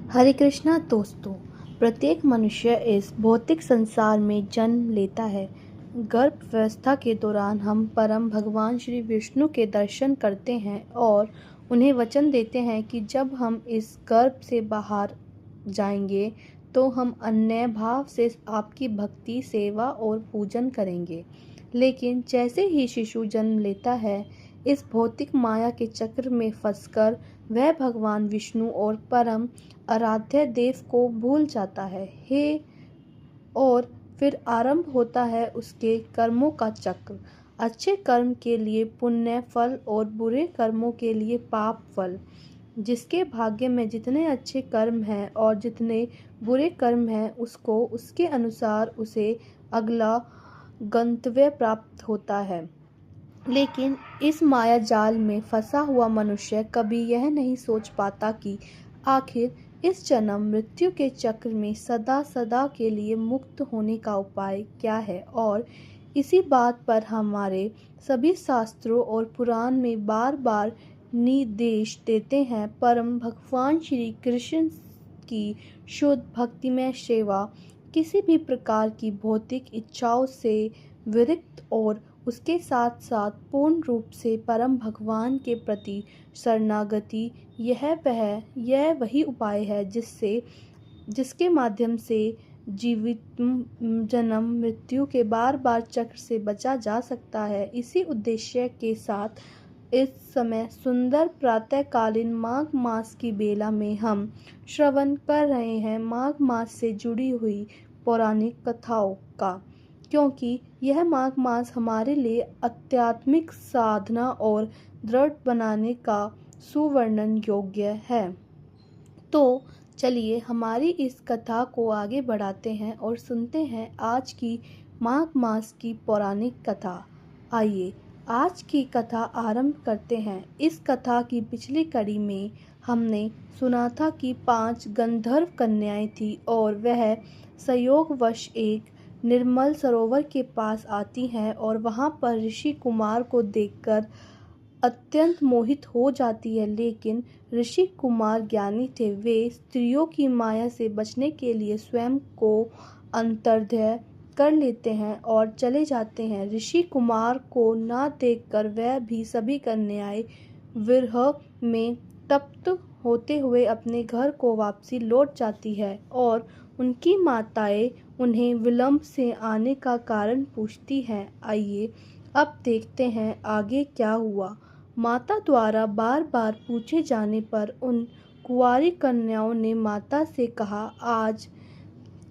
हरे कृष्णा दोस्तों। प्रत्येक मनुष्य इस भौतिक संसार में जन्म लेता है। गर्भावस्था के दौरान हम परम भगवान श्री विष्णु के दर्शन करते हैं और उन्हें वचन देते हैं कि जब हम इस गर्भ से बाहर जाएंगे तो हम अन्य भाव से आपकी भक्ति, सेवा और पूजन करेंगे। लेकिन जैसे ही शिशु जन्म लेता है, इस भौतिक माया के चक्र में फंसकर वह भगवान विष्णु और परम आराध्य देव को भूल जाता है और फिर आरंभ होता है उसके कर्मों का चक्र। अच्छे कर्म के लिए पुण्य फल और बुरे कर्मों के लिए पाप फल। जिसके भाग्य में जितने अच्छे कर्म हैं और जितने बुरे कर्म हैं, उसको उसके अनुसार उसे अगला गंतव्य प्राप्त होता है। लेकिन इस माया जाल में फंसा हुआ मनुष्य कभी यह नहीं सोच पाता कि आखिर इस जन्म मृत्यु के चक्र में सदा सदा के लिए मुक्त होने का उपाय क्या है। और इसी बात पर हमारे सभी शास्त्रों और पुराण में बार बार निर्देश देते हैं। परम भगवान श्री कृष्ण की शुद्ध भक्तिमय सेवा किसी भी प्रकार की भौतिक इच्छाओं से विरक्त और उसके साथ साथ पूर्ण रूप से परम भगवान के प्रति शरणागति, यह वही उपाय है जिसके माध्यम से जीवित जन्म मृत्यु के बार बार चक्र से बचा जा सकता है। इसी उद्देश्य के साथ इस समय सुंदर प्रातःकालीन माघ मास की बेला में हम श्रवण कर रहे हैं माघ मास से जुड़ी हुई पौराणिक कथाओं का, क्योंकि यह माघ मास हमारे लिए आध्यात्मिक साधना और दृढ़ बनाने का सुवर्णन योग्य है। तो चलिए हमारी इस कथा को आगे बढ़ाते हैं और सुनते हैं आज की माघ मास की पौराणिक कथा। आइए आज की कथा आरंभ करते हैं। इस कथा की पिछली कड़ी में हमने सुना था कि 5 गंधर्व कन्याएं थी और वह संयोगवश एक निर्मल सरोवर के पास आती हैं और वहां पर ऋषि कुमार को देखकर अत्यंत मोहित हो जाती है। लेकिन ऋषि कुमार ज्ञानी थे। वे स्त्रियों की माया से बचने के लिए स्वयं को अंतर्ध्य कर लेते हैं और चले जाते हैं। ऋषि कुमार को ना देखकर वह भी सभी कन्याएं विरह में तप्त होते हुए अपने घर को वापसी लौट जाती है और उनकी माताएं उन्हें विलंब से आने का कारण पूछती हैं। आइए अब देखते हैं आगे क्या हुआ। माता द्वारा बार बार पूछे जाने पर उन कुंवारी कन्याओं ने माता से कहा, आज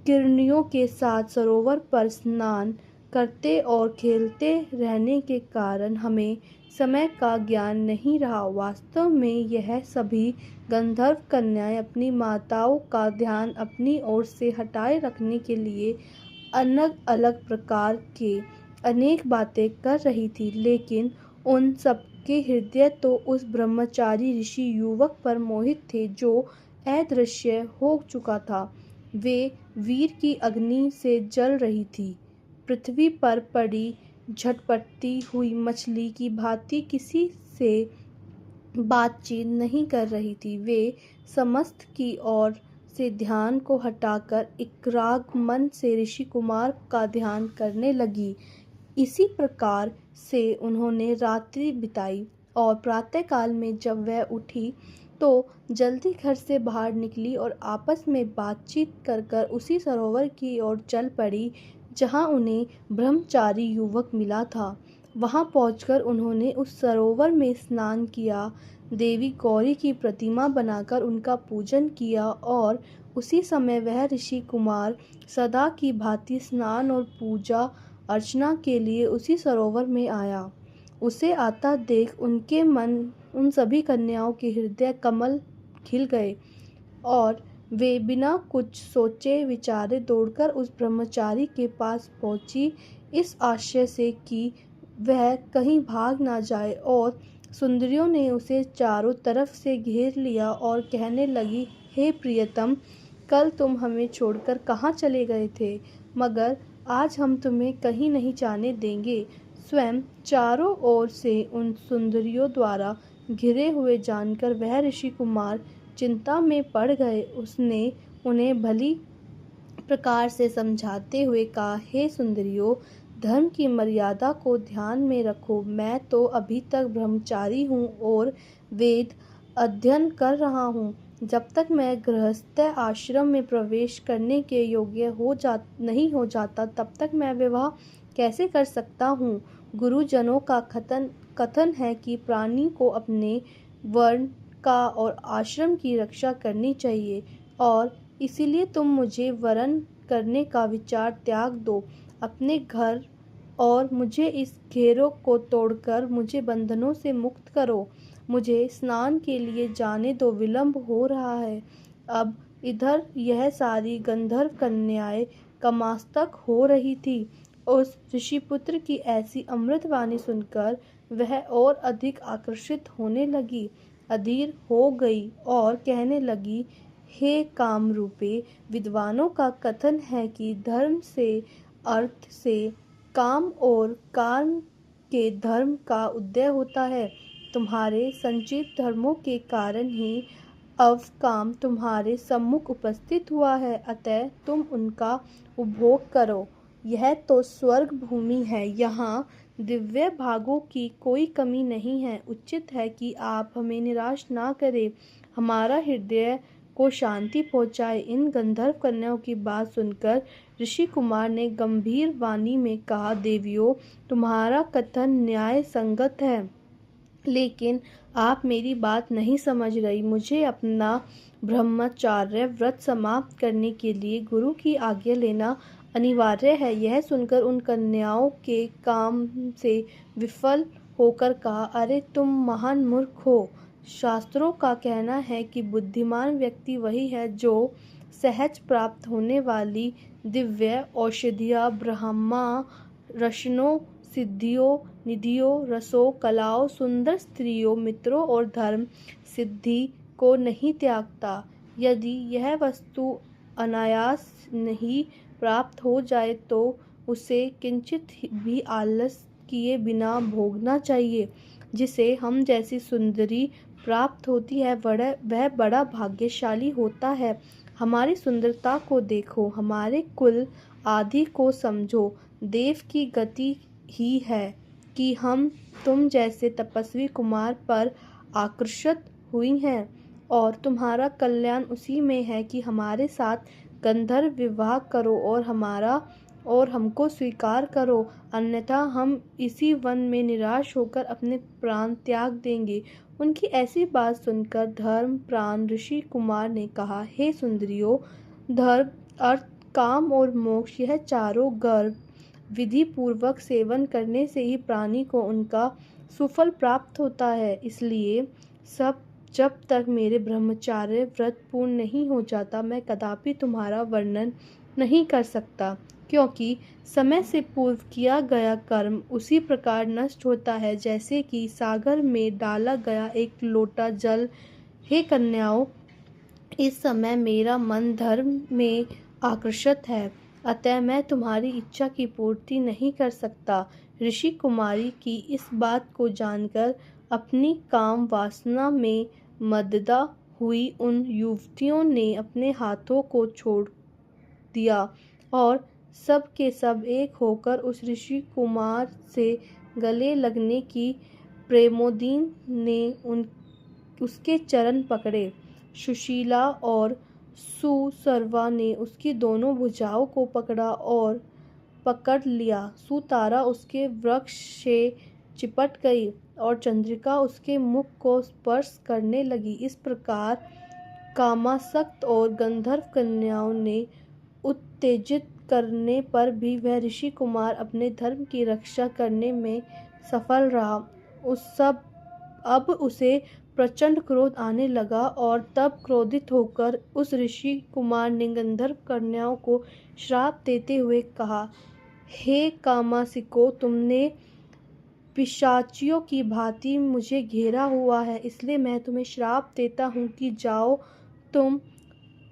किरणियों के साथ सरोवर पर स्नान करते और खेलते रहने के कारण हमें समय का ज्ञान नहीं रहा। वास्तव में यह सभी गंधर्व कन्याएं अपनी माताओं का ध्यान अपनी ओर से हटाए रखने के लिए अलग अलग प्रकार के अनेक बातें कर रही थी। लेकिन उन सबके हृदय तो उस ब्रह्मचारी ऋषि युवक पर मोहित थे जो अदृश्य हो चुका था। वे वीर की अग्नि से जल रही थी। पृथ्वी पर पड़ी झटपटती हुई मछली की भांति किसी से बातचीत नहीं कर रही थी। वे समस्त की ओर से ध्यान को हटाकर एकाग्र मन से ऋषि कुमार का ध्यान करने लगी। इसी प्रकार से उन्होंने रात्रि बिताई और प्रातःकाल में जब वह उठी तो जल्दी घर से बाहर निकली और आपस में बातचीत कर कर उसी सरोवर की ओर चल पड़ी जहां उन्हें ब्रह्मचारी युवक मिला था। वहां पहुंचकर उन्होंने उस सरोवर में स्नान किया, देवी गौरी की प्रतिमा बनाकर उनका पूजन किया और उसी समय वह ऋषि कुमार सदा की भांति स्नान और पूजा अर्चना के लिए उसी सरोवर में आया। उसे आता देख उन सभी कन्याओं के हृदय कमल खिल गए और वे बिना कुछ सोचे विचारे दौड़कर उस ब्रह्मचारी के पास पहुंची, इस आशय से कि वह कहीं भाग ना जाए। और सुंदरियों ने उसे चारों तरफ से घेर लिया और कहने लगी, हे प्रियतम, कल तुम हमें छोड़कर कहाँ चले गए थे, मगर आज हम तुम्हें कहीं नहीं जाने देंगे। स्वयं चारों ओर से उन सुंदरियों द्वारा घिरे हुए जानकर वह ऋषि कुमार चिंता में पड़ गए। उसने उन्हें भली प्रकार से समझाते हुए कहा, हे सुंदरियों, धर्म की मर्यादा को ध्यान में रखो। मैं तो अभी तक ब्रह्मचारी हूँ और वेद अध्ययन कर रहा हूँ। जब तक मैं गृहस्थ आश्रम में प्रवेश करने के योग्य नहीं हो जाता, तब तक मैं विवाह कैसे कर सकता हूँ। गुरुजनों का कथन है कि प्राणी को अपने वर्ण का और आश्रम की रक्षा करनी चाहिए, और इसीलिए तुम मुझे वरण करने का विचार त्याग दो। अपने घर और मुझे इस घेरों को तोड़कर मुझे बंधनों से मुक्त करो। मुझे स्नान के लिए जाने दो, विलंब हो रहा है। अब इधर यह सारी गंधर्व कन्याएं कमास्तक हो रही थी। उस ऋषिपुत्र की ऐसी अमृतवाणी सुनकर वह और अधिक आकर्षित होने लगी, अधीर हो गई और कहने लगी, हे कामरूपे, विद्वानों का कथन है कि धर्म से अर्थ से काम और कर्म के धर्म का उदय होता है। तुम्हारे संचित धर्मों के कारण ही अब काम तुम्हारे सम्मुख उपस्थित हुआ है, अतः तुम उनका उपभोग करो। यह तो स्वर्ग भूमि है, यहाँ दिव्य भागों की कोई कमी नहीं है। उचित है कि आप हमें निराश ना करें, हमारा हृदय को शांति पहुँचाए। इन गंधर्व कन्याओं की बात सुनकर ऋषि कुमार ने गंभीर वाणी में कहा, देवियों, तुम्हारा कथन न्याय संगत है, लेकिन आप मेरी बात नहीं समझ रही। मुझे अपना ब्रह्मचार्य व्रत समाप्त करने के लिए गुरु की आज्ञा लेना अनिवार्य है। यह सुनकर उन कन्याओं के काम से विफल होकर कहा, अरे तुम महान मूर्ख हो। शास्त्रों का कहना है कि बुद्धिमान व्यक्ति वही है जो सहज प्राप्त होने वाली दिव्य औषधियाँ, ब्रह्मा, रशनों, सिद्धियों, निधियों, रसों, कलाओं, सुंदर स्त्रियों, मित्रों और धर्म सिद्धि को नहीं त्यागता। यदि यह वस्तु अनायास नहीं प्राप्त हो जाए तो उसे किंचित भी आलस किए बिना भोगना चाहिए। जिसे हम जैसी सुंदरी प्राप्त होती है वह बड़ा भाग्यशाली होता है। हमारी सुंदरता को देखो, हमारे कुल आदि को समझो। देव की गति ही है कि हम तुम जैसे तपस्वी कुमार पर आकर्षित हुई हैं, और तुम्हारा कल्याण उसी में है कि हमारे साथ गंधर्व विवाह करो और हमको स्वीकार करो, अन्यथा हम इसी वन में निराश होकर अपने प्राण त्याग देंगे। उनकी ऐसी बात सुनकर धर्मप्राण ऋषि कुमार ने कहा, हे सुंदरियों, धर्म, अर्थ, काम और मोक्ष, यह चारों गर्भ विधि पूर्वक सेवन करने से ही प्राणी को उनका सुफल प्राप्त होता है। इसलिए जब तक मेरे ब्रह्मचार्य व्रत पूर्ण नहीं हो जाता, मैं कदापि तुम्हारा वर्णन नहीं कर सकता, क्योंकि समय से पूर्व किया गया कर्म उसी प्रकार नष्ट होता है जैसे कि सागर में डाला गया एक लोटा जल। हे कन्याओं, इस समय मेरा मन धर्म में आकर्षित है, अतः मैं तुम्हारी इच्छा की पूर्ति नहीं कर सकता। ऋषि कुमारी की इस बात को जानकर अपनी काम वासना में मददा हुई उन युवतियों ने अपने हाथों को छोड़ दिया और सब के सब एक होकर उस ऋषि कुमार से गले लगने की प्रेमोदीन ने उसके चरण पकड़े। सुशीला और सुसर्वा ने उसकी दोनों भुजाओं को पकड़ लिया। सुतारा उसके वक्ष से चिपट गई और चंद्रिका उसके मुख को स्पर्श करने लगी। इस प्रकार कामासक्त और गंधर्व कन्याओं ने उत्तेजित करने पर भी वह ऋषि कुमार अपने धर्म की रक्षा करने में सफल रहा। अब उसे प्रचंड क्रोध आने लगा और तब क्रोधित होकर उस ऋषि कुमार ने गंधर्व कन्याओं को श्राप देते हुए कहा, हे कामासिको, तुमने पिशाचियों की भांति मुझे घेरा हुआ है, इसलिए मैं तुम्हें श्राप देता हूँ कि जाओ, तुम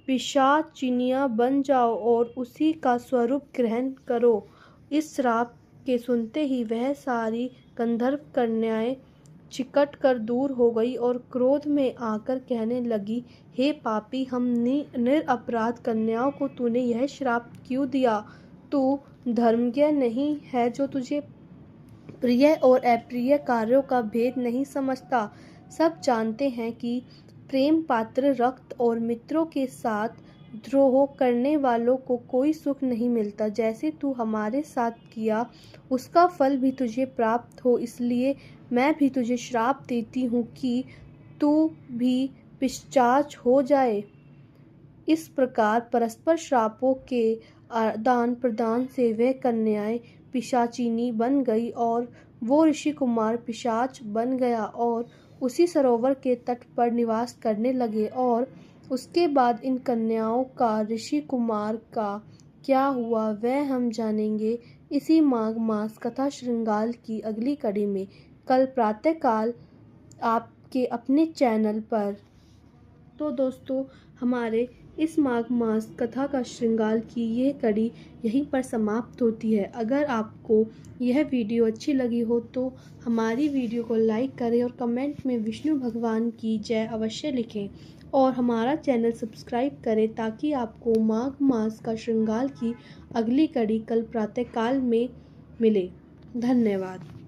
पिशाचिनियाँ बन जाओ और उसी का स्वरूप ग्रहण करो। इस श्राप के सुनते ही वह सारी गंधर्व कन्याएं चिकट कर दूर हो गई और क्रोध में आकर कहने लगी, हे पापी, हम निरपराध कन्याओं को तूने यह श्राप क्यों दिया? तू धर्मज्ञ नहीं है जो तुझे प्रिय और अप्रिय कार्यों का भेद नहीं समझता। सब जानते हैं कि प्रेम पात्र रक्त और मित्रों के साथ द्रोह करने वालों को कोई सुख नहीं मिलता। जैसे तू हमारे साथ किया उसका फल भी तुझे प्राप्त हो, इसलिए मैं भी तुझे श्राप देती हूँ कि तू भी पिशाच हो जाए। इस प्रकार परस्पर श्रापों के आदान प्रदान से वह कन्याएं पिशाचिनी बन गई और वो ऋषि कुमार पिशाच बन गया और उसी सरोवर के तट पर निवास करने लगे। और उसके बाद इन कन्याओं का ऋषि कुमार का क्या हुआ वह हम जानेंगे इसी माघ मास कथा श्रृंगार की अगली कड़ी में, कल प्रातःकाल आपके अपने चैनल पर। तो दोस्तों, हमारे इस माघ मास कथा का श्रृंगार की यह कड़ी यहीं पर समाप्त होती है। अगर आपको यह वीडियो अच्छी लगी हो तो हमारी वीडियो को लाइक करें और कमेंट में विष्णु भगवान की जय अवश्य लिखें और हमारा चैनल सब्सक्राइब करें ताकि आपको माघ मास का श्रृंगार की अगली कड़ी कल प्रातःकाल में मिले। धन्यवाद।